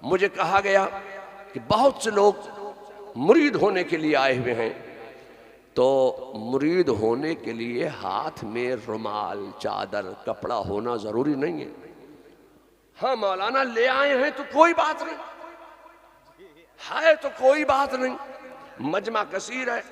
मुझे कहा गया कि बहुत से लोग मुरीद होने के लिए आए हुए हैं, तो मुरीद होने के लिए हाथ में रुमाल, चादर, कपड़ा होना जरूरी नहीं है। हाँ मौलाना ले आए हैं तो कोई बात नहीं है, तो कोई बात नहीं, मजमा कसीर है।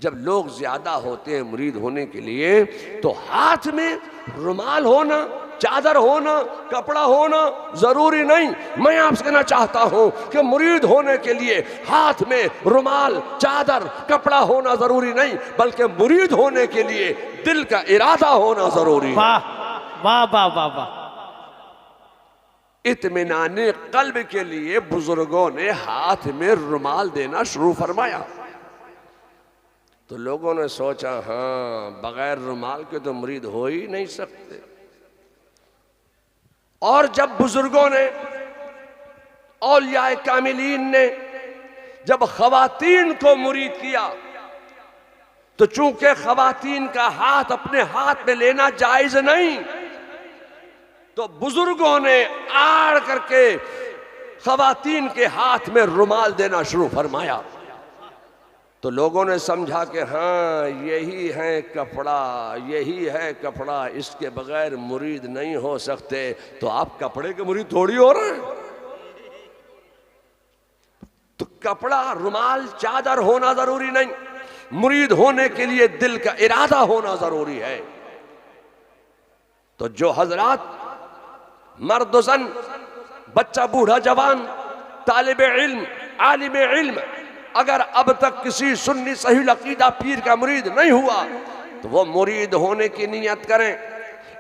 जब लोग ज्यादा होते हैं मुरीद होने के लिए तो हाथ में रुमाल होना, चादर होना, कपड़ा होना जरूरी नहीं। मैं आपसे कहना चाहता हूं कि मुरीद होने के लिए हाथ में रुमाल, चादर, कपड़ा होना जरूरी नहीं, बल्कि मुरीद होने के लिए दिल का इरादा होना जरूरी है। वाह वाह वाह वाह वाह। इत्मीनाने कल्ब के लिए बुजुर्गों ने हाथ में रुमाल देना शुरू फरमाया। तो लोगों ने सोचा हाँ बगैर रुमाल के तो मुरीद हो ही नहीं सकते। और जब बुजुर्गों ने, औलियाए कामिलीन ने जब खवातीन को मुरीद किया, तो चूंकि खवातीन का हाथ अपने हाथ में लेना जायज नहीं, तो बुजुर्गों ने आड़ करके खवातीन के हाथ में रुमाल देना शुरू फरमाया। तो लोगों ने समझा कि हाँ यही है कपड़ा, यही है कपड़ा, इसके बगैर मुरीद नहीं हो सकते। तो आप कपड़े के मुरीद थोड़ी हो रहे हैं। तो कपड़ा, रुमाल, चादर होना जरूरी नहीं, मुरीद होने के लिए दिल का इरादा होना जरूरी है। तो जो हजरात मर्द ज़न, बच्चा, बूढ़ा, जवान, तालिब इल्म, आलिम इल्म, अगर अब तक किसी सुन्नी सही अकीदा पीर का मुरीद नहीं हुआ तो वो मुरीद होने की नियत करें।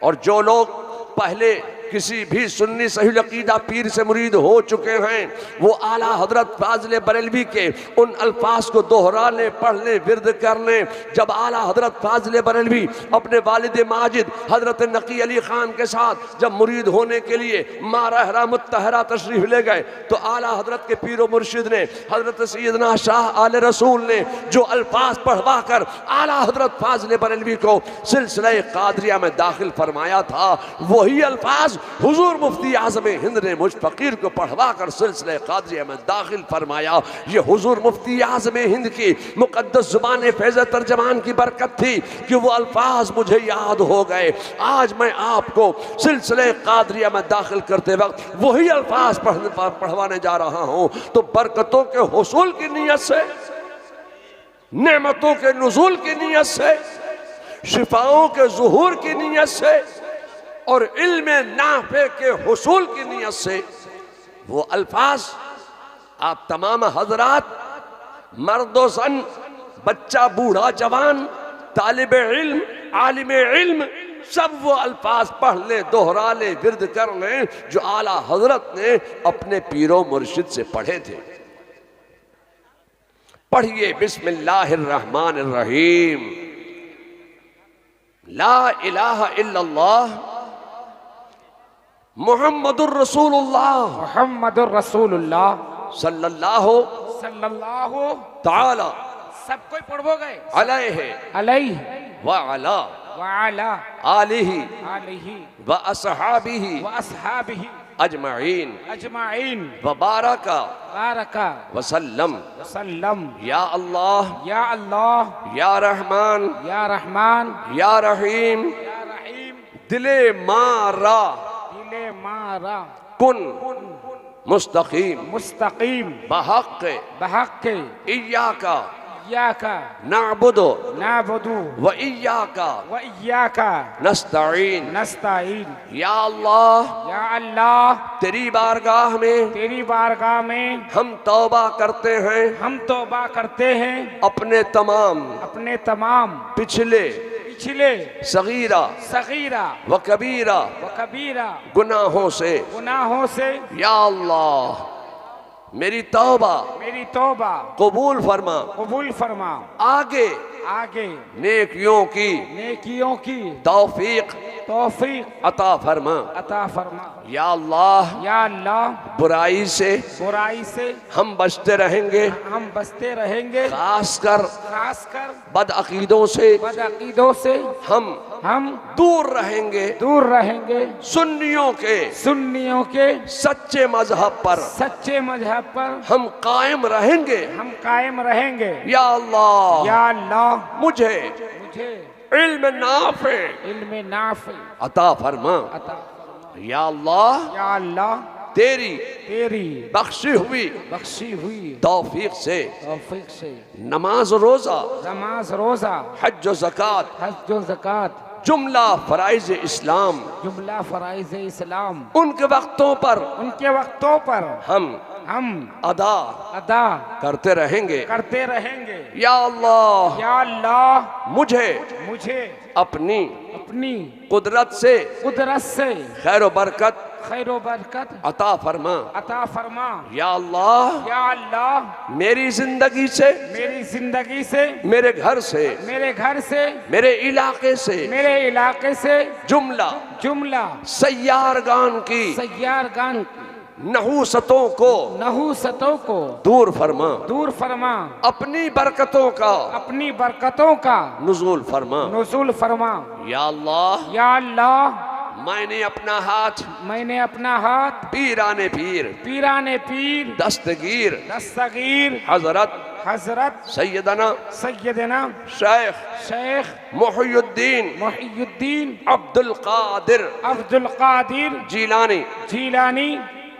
और जो लोग पहले किसी भी सुन्नी सही अकीदा पीर से मुरीद हो चुके हैं, वो आला हजरत फाजिल बरेलवी के उन अल्फाज को दोहरा लें, पढ़ लें, विर्द कर लें। जब आला हजरत फाजिल बरेलवी अपने वालिद माजिद हजरत नकी अली खान के साथ जब मुरीद होने के लिए मारहरा मुत्तहरा तशरीफ ले गए, तो आला हजरत के पीर मुर्शिद ने, हजरत सैयदना शाह आले रसूल ने जो अल्फाज पढ़वा कर आला हजरत फाजिल बरेलवी को सिलसिला कादरिया में दाखिल फरमाया था, वही अल्फाज हुजूर मुफ्ती आज़म हिंद ने मुझ फकीर को पढ़वा कर सिलसिले कादरिया में दाखिल फरमाया। ये हुजूर मुफ्ती आज़म हिंद की मुकद्दस जुबान फैज़ तर्जमान की बरकत थी कि वो अल्फाज मुझे याद हो गए। आज मैं आपको सिलसिले कादरिया में दाखिल करते वक्त वही अल्फाज पढ़वाने जा रहा हूँ। तो बरकतों के हुसूल की नीयत से, नेमतों के नुज़ूल की नीयत से, शिफाओं के ज़ुहूर की नीयत से और इल्म नाफे के हुसूल की नीयत से वो अल्फाज आप तमाम हजरात, मर्दो ज़न, बच्चा, बूढ़ा, जवान, तालिब इल्म, आलिम इल्म, सब वो अल्फाज पढ़ ले, दोहरा ले, विर्द कर ले जो आला हजरत ने अपने पीरो मुर्शिद से पढ़े थे। पढ़िए बिस्मिल्लाहिर्रहमानिर्रहीम। ला इलाहा इल्लल्लाह मुहम्मदुर रसूलुल्लाह, मुहम्मदुर रसूलुल्लाह सल्लल्लाहु ताला सब कोई पढ़ो गए अलैहि अलैहि व अला आलिही व अस्हाबिही अजमाइन व बारका वसल्लम या अल्लाह या रहमान या रहीम दिले मारा कुन मुस्तकीम बहक़ इय्याका नअबुदु व इय्याका नस्तईन। या अल्लाह तेरी बारगाह में हम तौबा करते हैं अपने तमाम पिछले सगीरा व कबीरा गुनाहों से। या अल्लाह मेरी तौबा कबूल फरमा। आगे नेकियों की तौफीक तौफीक अता फरमा। अता फरमा। या अल्लाह, या अल्लाह, बुराई से बुराई से हम बचते रहेंगे, हम बचते रहेंगे, खासकर खासकर बदअकीदों से बदअकीदों से हम दूर रहेंगे। दूर रहेंगे, सुन्नियों के सुन्नियों के सच्चे मजहब पर सच्चे मजहब पर हम कायम रहेंगे। हम कायम रहेंगे। या अल्लाह, या अल्लाह, मुझे मुझे इल्म नाफे इल्म नाफे अता फरमा। अता। या अल्लाह, या अल्लाह, तेरी तेरी बख्शी हुई बख्शी हुई तौफीक से तौफीक से नमाज रोजा, नमाज रोजा, हज ज़कात, हज व ज़कात, जुमला फराइज इस्लाम, जुमला फराइज इस्लाम, उनके वक्तों पर उनके वक्तों पर हम अदा अदा करते रहेंगे। करते रहेंगे। या अल्लाह, या अल्लाह, मुझे मुझे अपनी अपनी कुदरत से कुदरत से खैर व बरकत खैर व बरकत अता फरमा। अता फरमा। या अल्लाह, या अल्लाह, मेरी जिंदगी से, मेरी जिंदगी से, मेरे घर से, मेरे घर से, मेरे इलाके से, मेरे इलाके से जुमला जुमला सैयारगान की सैयारगान नहूसतों को नहूसतों को दूर फरमा। दूर फरमा। अपनी बरकतों का अपनी बरकतों का नुज़ूल फरमा। नुज़ूल फरमा। या अल्लाह, या अल्लाह, मैंने अपना हाथ मैंने अपना हाथ पीराने पीर, पीराने पीर, दस्तगीर, दस्तगीर, हजरत हजरत सैयदना सैयदना शेख शेख मुहियुद्दीन मुहियुद्दीन अब्दुल कादिर अब्दुल कादिर जीलानी जीलानी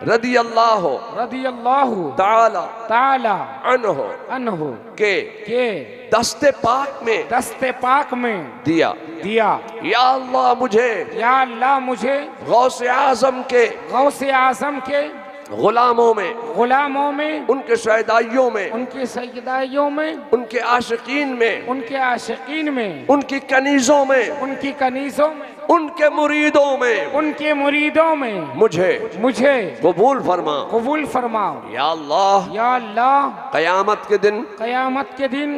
रदी अल्लाह रदियल्लाहु ताला ताला अन्हु अन्हु के के दस्ते पाक में दस्ते पाक में दिया। दिया। या अल्लाह, मुझे या अल्लाह, मुझे गौसे आजम के गौसे आजम के गुलामों में, गुलामों में, उनके शहदाइयों में, उनके सैयदाइयों में, उनके आशिकीन में, उनके आशिकीन में, उनकी कनीजों में, उनकी कनीजों में, उनके मुरीदों में, उनके मुरीदों में मुझे कबूल फरमा। कबूल फरमाओ। या अल्लाह, या अल्लाह, कयामत के दिन कयामत के दिन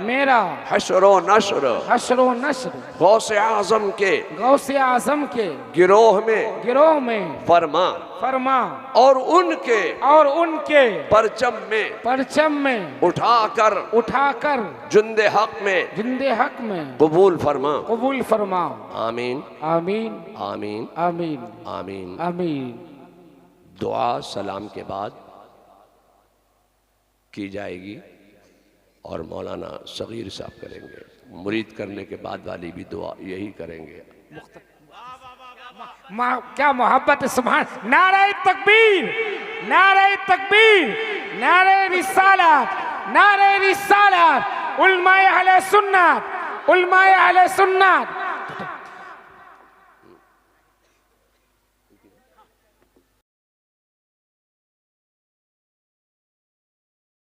मेरा हश्र नश्र हश्र नश्र गौसे आजम के गौसे आजम के गिरोह में फरमा और उनके परचम में उठाकर जुंदे हक में कबूल फरमाओ। आमीन आमीन आमीन आमीन आमीन आमीन। दुआ सलाम के बाद की जाएगी और मौलाना सगीर साहब करेंगे। मुरीद करने के बाद वाली भी दुआ यही करेंगे। क्या मोहब्बत है। सुभान। नारे तकबीर, नारे तकबीर, नारे रिसालत, नारे रिसालत। उलमाए अहले सुन्नत, उलमाए अहले सुन्नत।